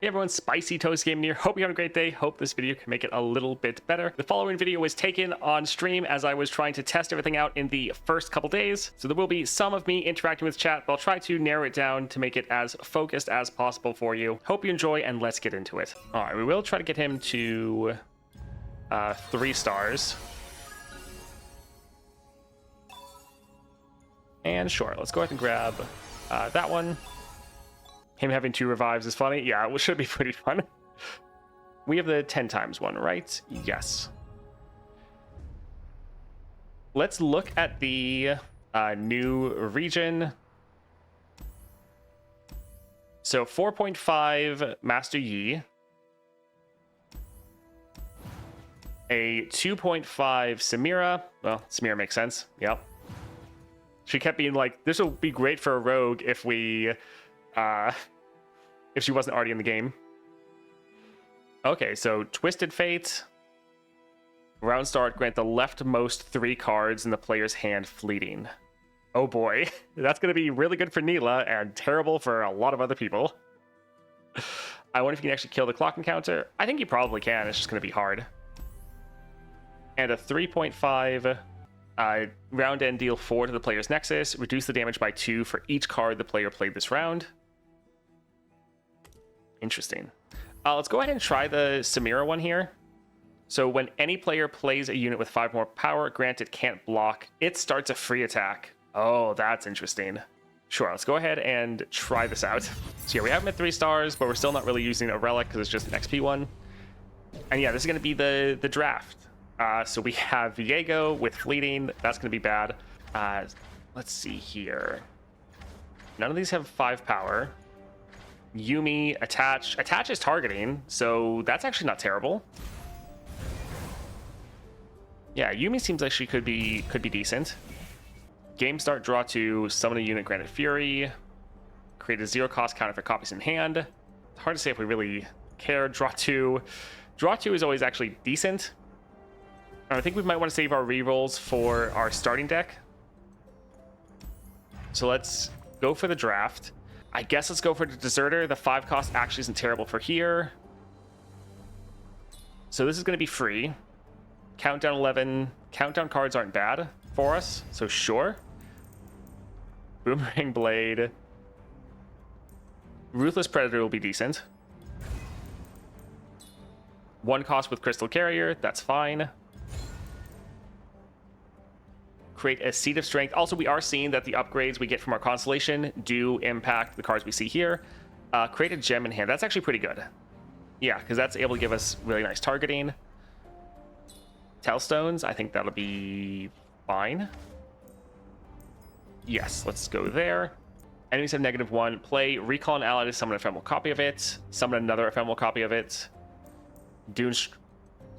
everyone, Spicy Toast Gaming here. Hope you have a great day. Hope this video can make it a little bit better. The following video was taken on stream as I was trying to test everything out in the first couple days. So there will be some of me interacting with chat, but I'll try to narrow it down to make it as focused as possible for you. Hope you enjoy, and let's get into it. All right, we will try to get him to 3 stars. And sure, let's go ahead and grab that one. Him having 2 revives is funny. Yeah, it should be pretty fun. We have the 10 times one, right? Yes. Let's look at the new region. So 4.5 Master Yi. A 2.5 Samira. Well, Samira makes sense. Yep. She kept being like, this will be great for a rogue if we... if she wasn't already in the game. Okay, so Twisted Fate. Round start, grant the leftmost 3 cards in the player's hand fleeting. Oh boy, that's going to be really good for Neela and terrible for a lot of other people. I wonder if you can actually kill the clock encounter. I think you probably can, it's just going to be hard. And a 3.5 round end, deal 4 to the player's nexus. Reduce the damage by 2 for each card the player played this round. Interesting. Let's go ahead and try the Samira one here. So when any player plays a unit with 5 more power, grant it can't block, it starts a free attack. Oh, that's interesting. Sure, let's go ahead and try this out. So yeah, we have him at 3 stars, but we're still not really using a relic because it's just an XP one. And yeah, this is going to be the draft. So we have Viego with fleeting. That's going to be bad. Let's see here. None of these have 5 power. Yumi, attach. Attach is targeting, so that's actually not terrible. Yeah, Yumi seems like she could be decent. Game start, draw 2, summon a unit, granted Fury. Create a 0-cost counter for copies in hand. It's hard to say if we really care. Draw 2. Draw 2 is always actually decent. I think we might want to save our rerolls for our starting deck. So let's go for the draft. I guess let's go for the Deserter. The 5 cost actually isn't terrible for here. So this is going to be free. Countdown 11. Countdown cards aren't bad for us, so sure. Boomerang Blade. Ruthless Predator will be decent. 1 cost with Crystal Carrier, that's fine. Create a Seat of Strength. Also, we are seeing that the upgrades we get from our Constellation do impact the cards we see here. Create a Gem in hand. That's actually pretty good. Yeah, because that's able to give us really nice targeting. Tellstones, I think that'll be fine. Yes, let's go there. Enemies have -1. Play Recall an ally to summon an ephemeral copy of it. Summon another ephemeral copy of it. Dune's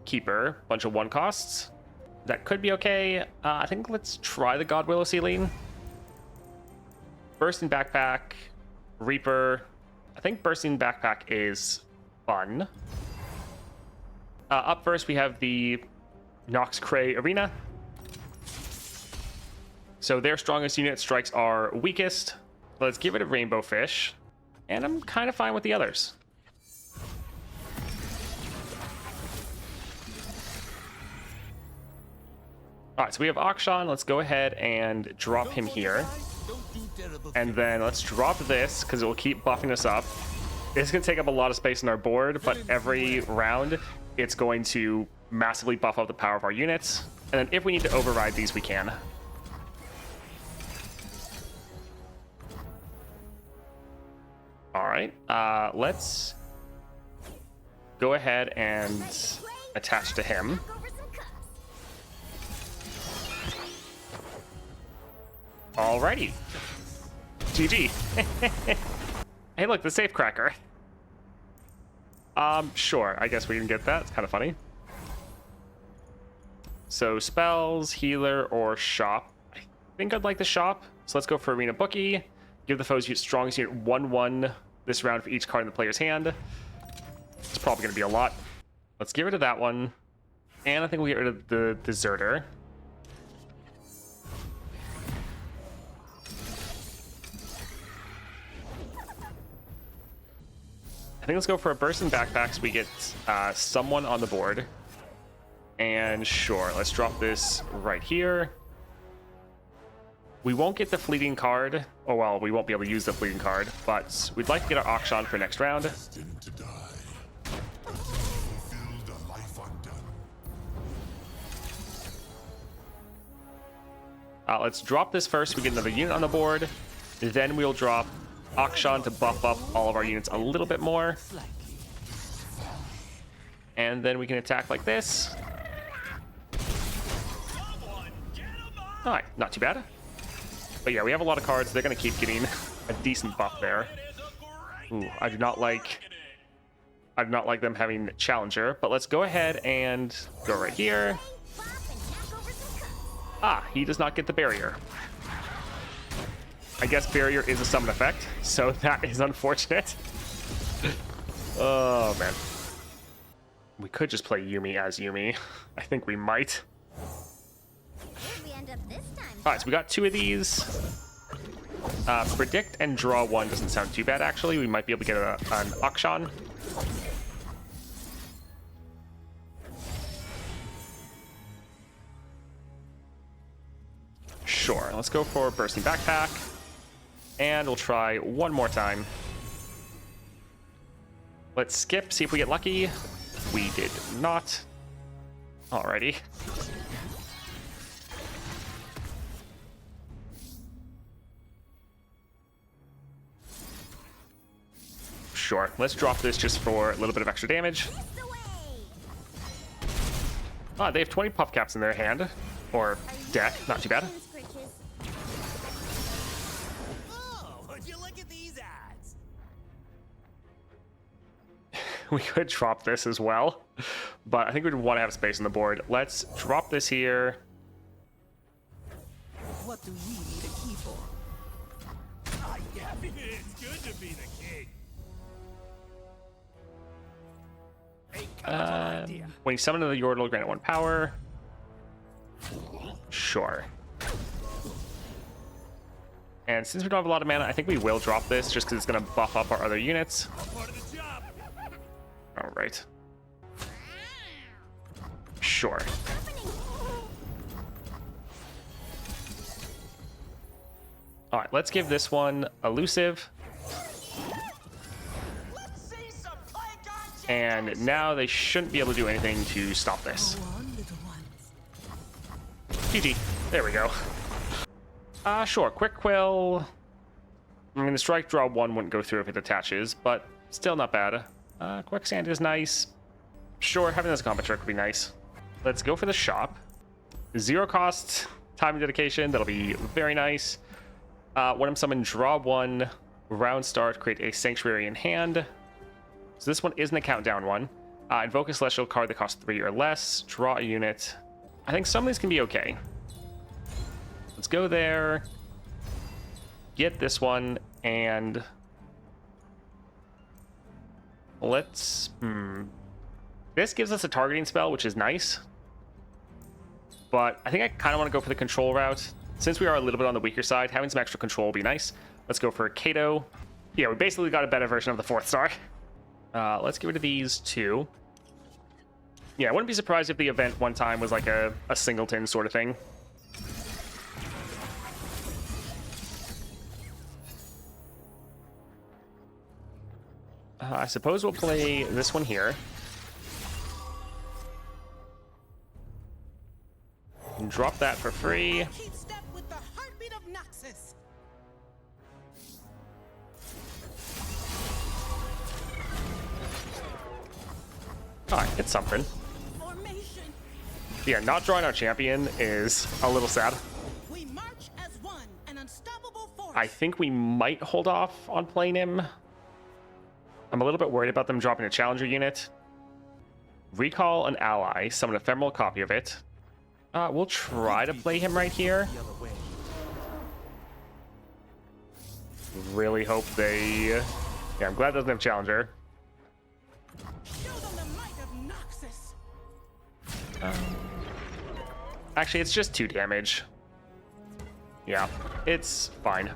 Keeper, bunch of 1 costs. That could be okay. I think let's try the Godwillow Ceiling. Bursting Backpack, Reaper. I think Bursting Backpack is fun. Up first, we have the Noxkraya Arena. So their strongest unit strikes are weakest. Let's give it a Rainbow Fish. And I'm kind of fine with the others. All right, so we have Akshan. Let's go ahead and drop him here. And then let's drop this because it will keep buffing us up. It's going to take up a lot of space on our board, but every round it's going to massively buff up the power of our units. And then if we need to override these, we can. All right, let's go ahead and attach to him. Alrighty. GG. Hey, look, the Safecracker. Sure, I guess we can get that. It's kind of funny. So, spells, healer, or shop. I think I'd like the shop. So let's go for Arena Bookie. Give the foe's strongest unit 1/1 this round for each card in the player's hand. It's probably going to be a lot. Let's get rid of that one. And I think we'll get rid of the Deserter. think let's go for a burst in backpacks. We get someone on the board. And sure, let's drop this right here. We won't get the fleeting card. Oh, well, we won't be able to use the fleeting card, but we'd like to get our Akshan for next round. Destined to die. Fulfilled a life undone. Let's drop this first. We get another unit on the board. Then we'll drop Akshan to buff up all of our units a little bit more. And then we can attack like this. Alright, not too bad. But yeah, we have a lot of cards. They're going to keep getting a decent buff there. Ooh, I do not like them having Challenger. But let's go ahead and go right here. Ah, he does not get the barrier. I guess barrier is a summon effect, so that is unfortunate. Oh, man. We could just play Yuumi as Yuumi. I think we might. Alright, so we got 2 of these. Predict and draw 1 doesn't sound too bad, actually. We might be able to get an Akshan. Sure, let's go for Bursting Backpack. And we'll try one more time. Let's skip, see if we get lucky. We did not. Alrighty. Sure, let's drop this just for a little bit of extra damage. Ah, they have 20 puff caps in their hand. Or deck, not too bad. We could drop this as well, but I think we'd want to have space on the board. Let's drop this here. What do we need a key for? Yeah, it's good to be the king. When you summon the Yordle, grant it 1 power. Sure. And since we don't have a lot of mana, I think we will drop this just because it's going to buff up our other units. All right. Sure. All right, let's give this one elusive. And now they shouldn't be able to do anything to stop this. GG. There we go. Sure. Quick Quill. I mean, the strike draw 1 wouldn't go through if it attaches, but still not bad. Quicksand is nice. Sure, having this combat trick would be nice. Let's go for the shop. 0 cost, time and dedication. That'll be very nice. When I'm summoned, draw 1. Round start, create a sanctuary in hand. So this one isn't a countdown one. Invoke a celestial card that costs 3 or less. Draw a unit. I think some of these can be okay. Let's go there. Get this one, and let's... This gives us a targeting spell, which is nice. But I think I kind of want to go for the control route. Since we are a little bit on the weaker side, having some extra control will be nice. Let's go for Kato. Yeah, we basically got a better version of the 4th star. Let's get rid of these 2. Yeah, I wouldn't be surprised if the event one time was like a singleton sort of thing. I suppose we'll play this one here. And drop that for free. Keep step with the heartbeat of Noxus. Alright, it's something. Formation. Yeah, not drawing our champion is a little sad. We march as one, an unstoppable force. I think we might hold off on playing him. I'm a little bit worried about them dropping a challenger unit. Recall an ally, summon an ephemeral copy of it. We'll try to play him right here. Really hope they... Yeah, I'm glad it doesn't have challenger. Show them the might of Noxus. Actually, it's just 2 damage. Yeah, it's fine.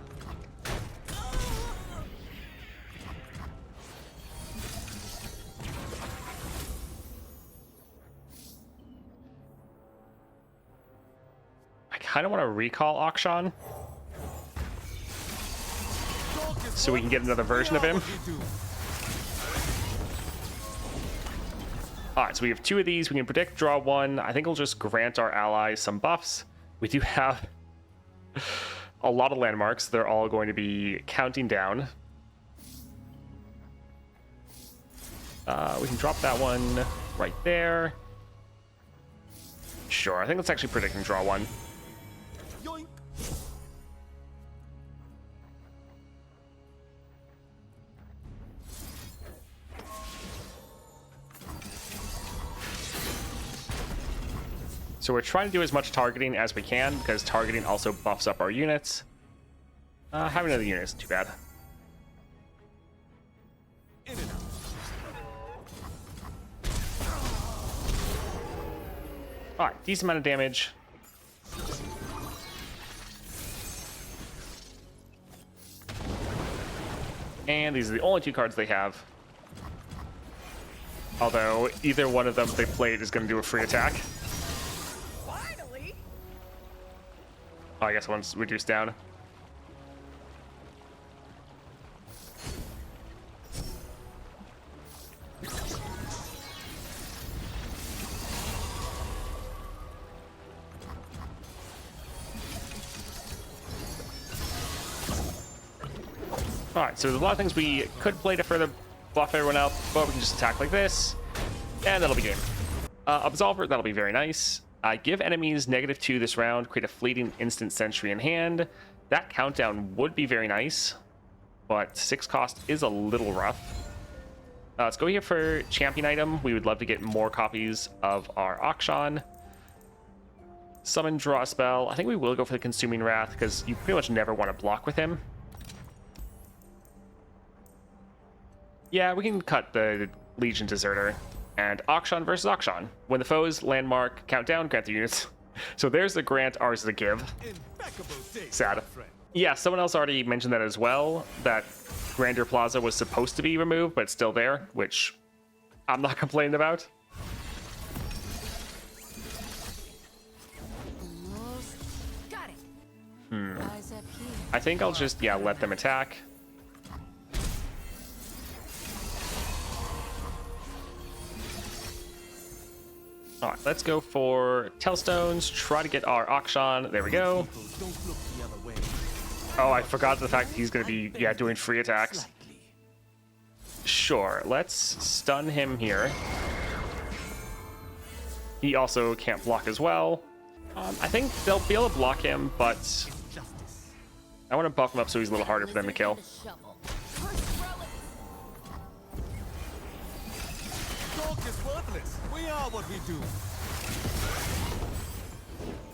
kind of want to recall Akshan so we can get another version of him. Alright, so we have 2 of these. We can predict, draw 1. I think we'll just grant our allies some buffs. We do have a lot of landmarks. They're all going to be counting down. We can drop that one right there. Sure, I think let's actually predict and draw 1. Yoink. So we're trying to do as much targeting as we can, because targeting also buffs up our units. Having another unit isn't too bad. In and out. Alright, decent amount of damage. And these are the only 2 cards they have. Although, either one of them they played is going to do a free attack. Finally! Oh, I guess one's reduced down. Alright, so there's a lot of things we could play to further buff everyone out, but we can just attack like this, and that'll be game. Absolver, that'll be very nice. Give enemies -2 this round, create a fleeting instant sentry in hand. That countdown would be very nice, but 6 cost is a little rough. Let's go here for champion item. We would love to get more copies of our Akshan. Summon, draw a spell. I think we will go for the Consuming Wrath, because you pretty much never want to block with him. Yeah, we can cut the Legion Deserter. And Akshan versus Akshan. When the foes landmark countdown, grant the units. So there's the grant, ours the give. Impeccable day, Sad. my friend. Yeah, someone else already mentioned that as well, that Grandeur Plaza was supposed to be removed, but it's still there, which I'm not complaining about. Almost. Got it. Rise up here. I think I'll just, yeah, let them attack. Alright, let's go for Tellstones, try to get our Akshan. There we go. People don't look the other way. Oh, I forgot the fact that he's going to be, yeah, doing free attacks. Slightly. Sure, let's stun him here. He also can't block as well. I think they'll be able to block him, but Justice. I want to buff him up so he's a little harder for them to kill. Talk is worthless. We are what we do.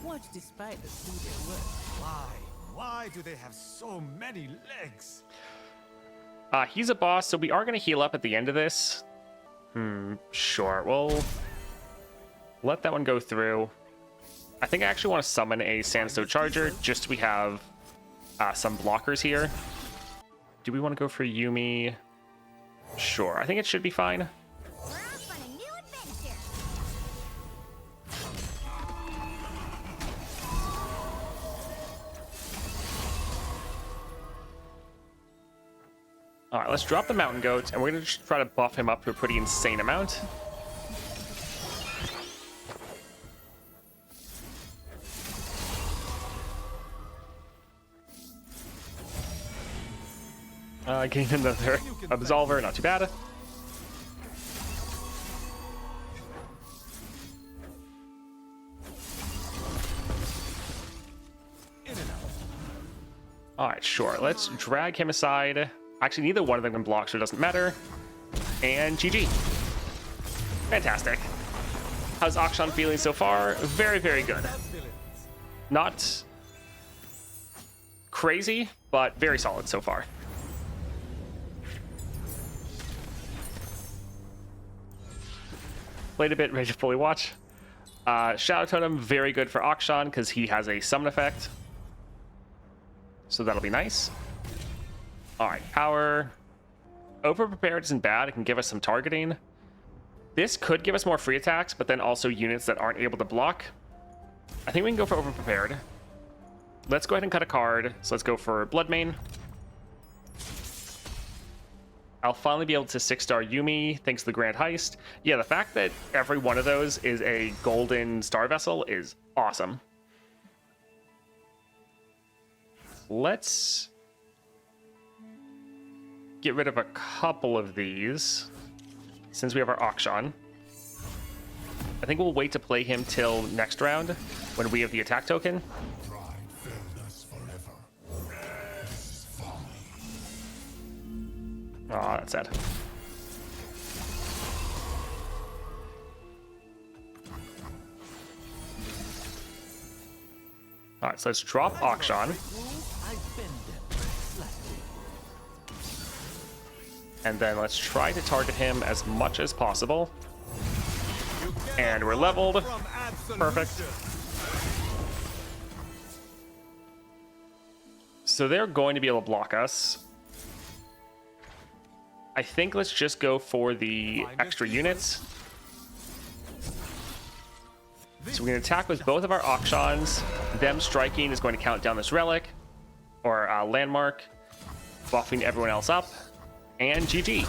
Watch the spiders do their work. Why? Why do they have so many legs? He's a boss, so we are going to heal up at the end of this. Sure. We'll let that one go through. I think I actually want to summon a Sandstone Charger, just so we have some blockers here. Do we want to go for Yumi? Sure. I think it should be fine. We're off on a new adventure. All right, let's drop the Mountain Goat, and we're going to just try to buff him up to a pretty insane amount. Gain another Absolver, not too bad. In and out. Alright, sure. Let's drag him aside. Actually, neither one of them can block, so it doesn't matter. And GG. Fantastic. How's Akshan feeling so far? Very, very good. Not crazy, but very solid so far. Played a bit, ready to fully watch. Shadow Totem, very good for Akshan because he has a summon effect. So that'll be nice. Alright, power. Over-prepared isn't bad. It can give us some targeting. This could give us more free attacks, but then also units that aren't able to block. I think we can go for over-prepared. Let's go ahead and cut a card. So let's go for Bloodmane. I'll finally be able to 6-star Yumi thanks to the Grand Heist. Yeah, the fact that every one of those is a golden star vessel is awesome. Let's get rid of a couple of these since we have our Akshan. I think we'll wait to play him till next round when we have the attack token. Pride failed us forever. This is folly. Oh, that's sad. All right, so let's drop Akshan. And then let's try to target him as much as possible. And we're leveled. Perfect. So they're going to be able to block us. I think let's just go for the extra units. So we can attack with both of our Akshans. Them striking is going to count down this relic or landmark, buffing everyone else up. And GG.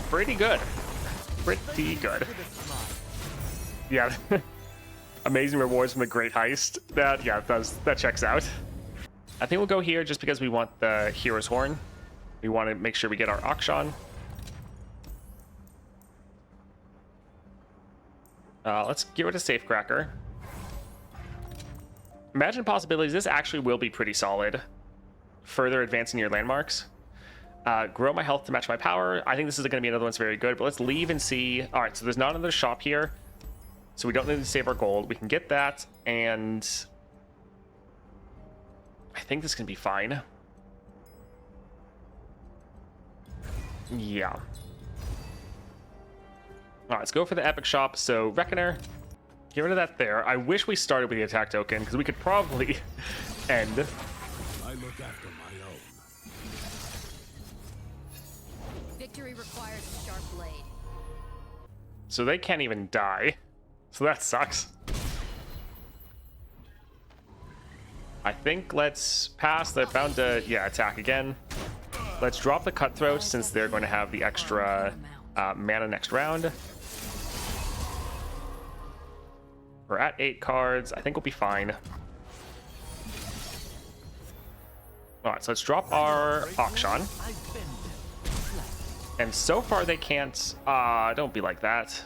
Pretty good. Pretty good. Yeah. Amazing rewards from the Great Heist. That checks out. I think we'll go here just because we want the Hero's Horn. We want to make sure we get our Akshan. Let's get rid of Safecracker. Imagine possibilities. This actually will be pretty solid. Further advancing your landmarks. Grow my health to match my power. I think this is going to be another one that's very good, but let's leave and see. All right, so there's not another shop here, so we don't need to save our gold. We can get that, and I think this can be fine. Yeah. All right, let's go for the epic shop. So Reckoner, get rid of that there. I wish we started with the attack token because we could probably end. I look after my own. Victory requires a sharp blade. So they can't even die. So that sucks. I think let's pass. They're bound to, attack again. Let's drop the Cutthroat since they're going to have the extra mana next round. We're at 8 cards. I think we'll be fine. All right, so let's drop our Akshan. And so far they can't. Don't be like that.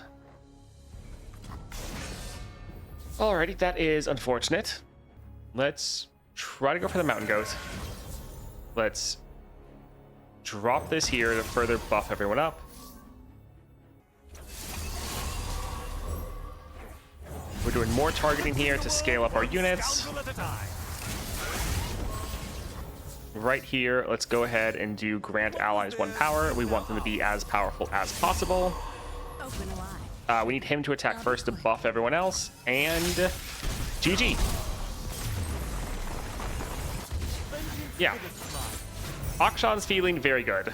Alrighty, that is unfortunate. Let's try to go for the Mountain Goat. Let's drop this here to further buff everyone up. We're doing more targeting here to scale up our units. Right here, let's go ahead and do grant allies 1 power. We want them to be as powerful as possible. We need him to attack first to buff everyone else. And GG. Yeah. Akshan's feeling very good.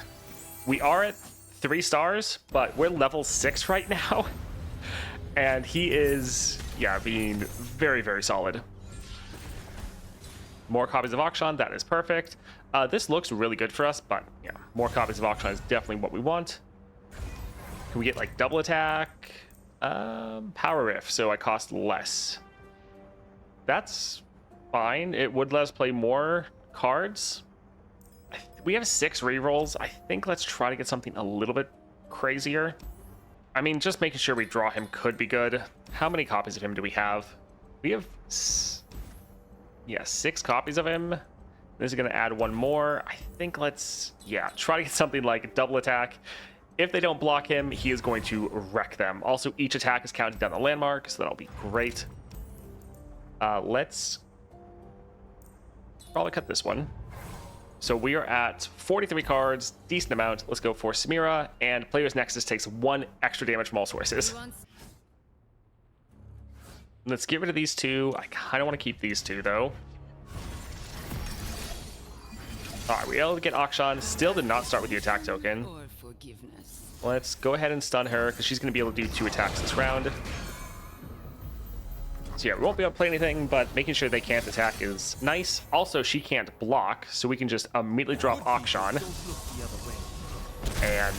We are at 3 stars, but we're level 6 right now. And he is, being very, very solid. More copies of Akshan, that is perfect. This looks really good for us, but more copies of Akshan is definitely what we want. Can we get like double attack? Power Riff, so I cost less. That's fine. It would let us play more cards. We have 6 rerolls. I think let's try to get something a little bit crazier. I mean, just making sure we draw him could be good. How many copies of him do we have? We have 6 copies of him. This is going to add 1 more. I think let's, try to get something like double attack. If they don't block him, he is going to wreck them. Also, each attack is counting down the landmark, so that'll be great. Let's probably cut this one. So we are at 43 cards, decent amount. Let's go for Samira, and Player's Nexus takes 1 extra damage from all sources. Let's get rid of these 2. I kind of want to keep these 2, though. All right, we were able to get Akshan. Still did not start with the attack token. Let's go ahead and stun her, because she's going to be able to do 2 attacks this round. So yeah, we won't be able to play anything, but making sure they can't attack is nice. Also, she can't block, so we can just immediately drop Akshan, and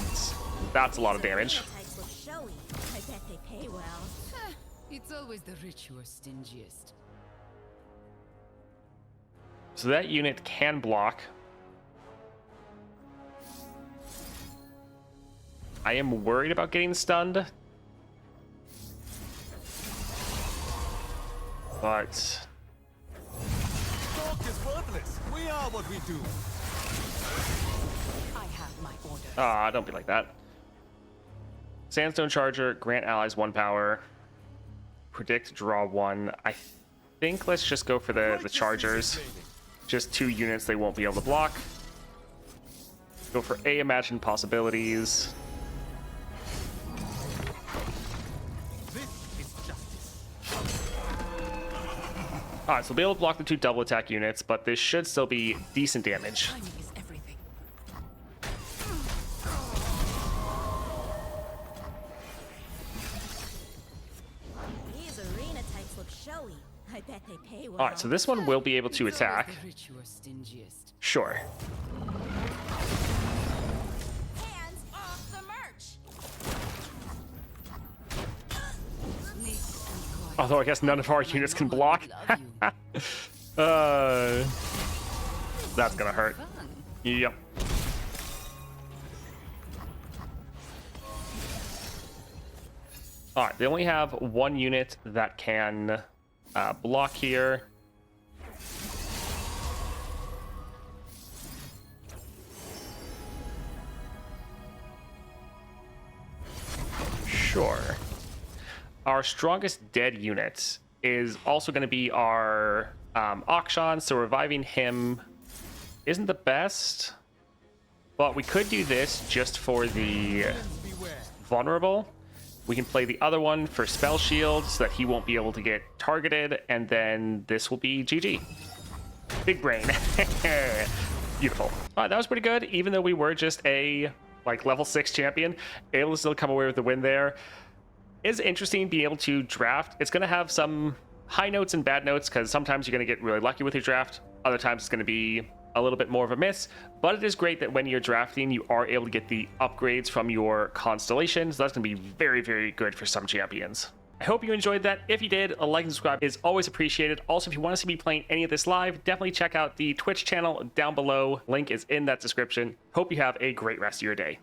that's a lot of damage. Types look showy. I bet they pay well. It's always the rich who are stingiest. So that unit can block. I am worried about getting stunned. But Talk is worthless. We are what we do. I have my orders. don't be like that. Sandstone Charger, grant allies 1 power. Predict, draw 1. I think let's just go for the Chargers. Just 2 units they won't be able to block. Go for A, Imagined Possibilities. This is justice. Alright, so we'll be able to block the 2 double attack units, but this should still be decent damage. Timing is everything. These arena types look showy. I bet they pay well. Alright, so this one will be able to It's attack. always the rich who are stingiest. Sure. Hands off the merch. Neat and quiet. Although I guess none of our units can block. Love you. That's gonna hurt. Fun. Yep. Alright, they only have 1 unit that can block here. Sure. Our strongest dead unit is also going to be our Akshan, so reviving him isn't the best, but we could do this just for the Beware. vulnerable. We can play the other one for spell shield so that he won't be able to get targeted, and then this will be GG. Big brain. Beautiful. All right, that was pretty good. Even though we were just a level 6 champion, able to still come away with the win there. It's interesting being able to draft. It's going to have some high notes and bad notes because sometimes you're going to get really lucky with your draft. Other times it's going to be a little bit more of a miss, but it is great that when you're drafting, you are able to get the upgrades from your constellation. So that's going to be very, very good for some champions. I hope you enjoyed that. If you did, a like and subscribe is always appreciated. Also, if you want to see me playing any of this live, definitely check out the Twitch channel down below. Link is in that description. Hope you have a great rest of your day.